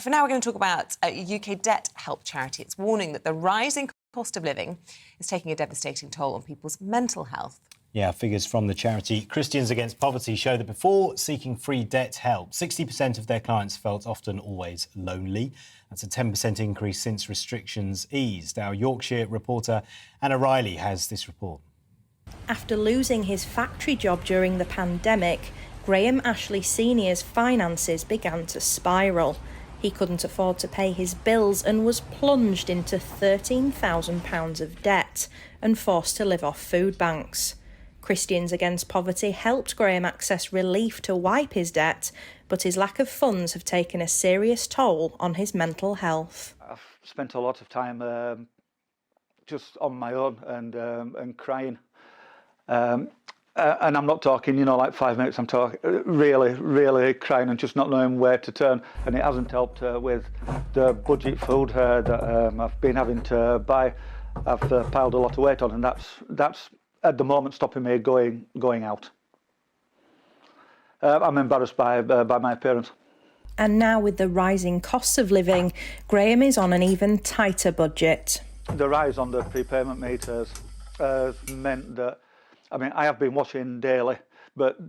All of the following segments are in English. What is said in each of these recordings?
For now, we're going to talk about a UK debt help charity. It's warning that the rising cost of living is taking a devastating toll on people's mental health. Yeah, figures from the charity Christians Against Poverty show that before seeking free debt help, 60% of their clients felt often always lonely. That's a 10% increase since restrictions eased. Our Yorkshire reporter Anna Riley has this report. After losing his factory job during the pandemic, Graham Ashley Sr.'s finances began to spiral. He couldn't afford to pay his bills and was plunged into £13,000 of debt and forced to live off food banks. Christians Against Poverty helped Graham access relief to wipe his debt, but his lack of funds have taken a serious toll on his mental health. I've spent a lot of time just on my own and crying. And I'm not talking, like 5 minutes, I'm talking really crying and just not knowing where to turn. And it hasn't helped with the budget food that I've been having to buy. I've piled a lot of weight on, and that's at the moment stopping me going out. I'm embarrassed by my appearance. And now with the rising costs of living, Graham is on an even tighter budget. The rise on the prepayment meters has meant that, I have been washing daily, but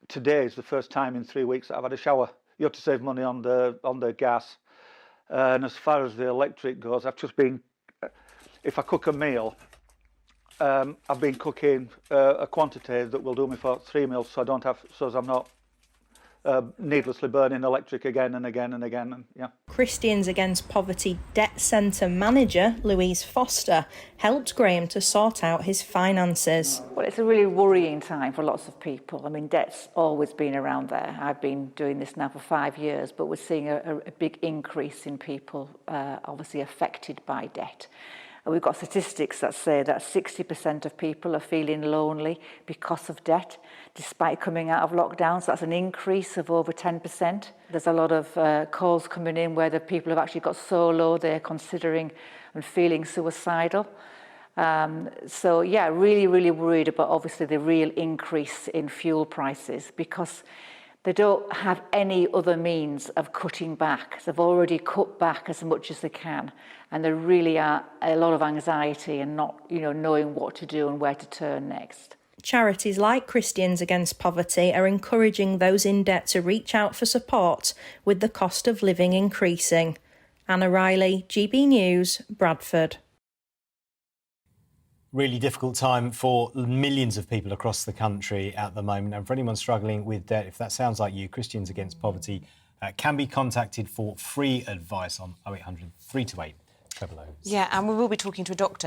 today is the first time in 3 weeks that I've had a shower. You have to save money on the gas. And as far as the electric goes, I've just been, if I cook a meal, I've been cooking a quantity that will do me for 3 meals, so I'm not needlessly burning electric again and again and again. And, yeah. Christians Against Poverty Debt Centre manager Louise Foster helped Graham to sort out his finances. Well, it's a really worrying time for lots of people. Debt's always been around there. I've been doing this now for 5 years, but we're seeing a big increase in people obviously affected by debt. And we've got statistics that say that 60% of people are feeling lonely because of debt, despite coming out of lockdown. So that's an increase of over 10%. There's a lot of calls coming in where the people have actually got so low they're considering and feeling suicidal. So yeah, really worried about obviously the real increase in fuel prices, because they don't have any other means of cutting back. They've already cut back as much as they can, and there really are a lot of anxiety and not, knowing what to do and where to turn next. Charities like Christians Against Poverty are encouraging those in debt to reach out for support with the cost of living increasing. Anna Riley, GB News, Bradford. Really difficult time for millions of people across the country at the moment. And for anyone struggling with debt, if that sounds like you, Christians Against Poverty can be contacted for free advice on 0800 328 000. Yeah, and we will be talking to a doctor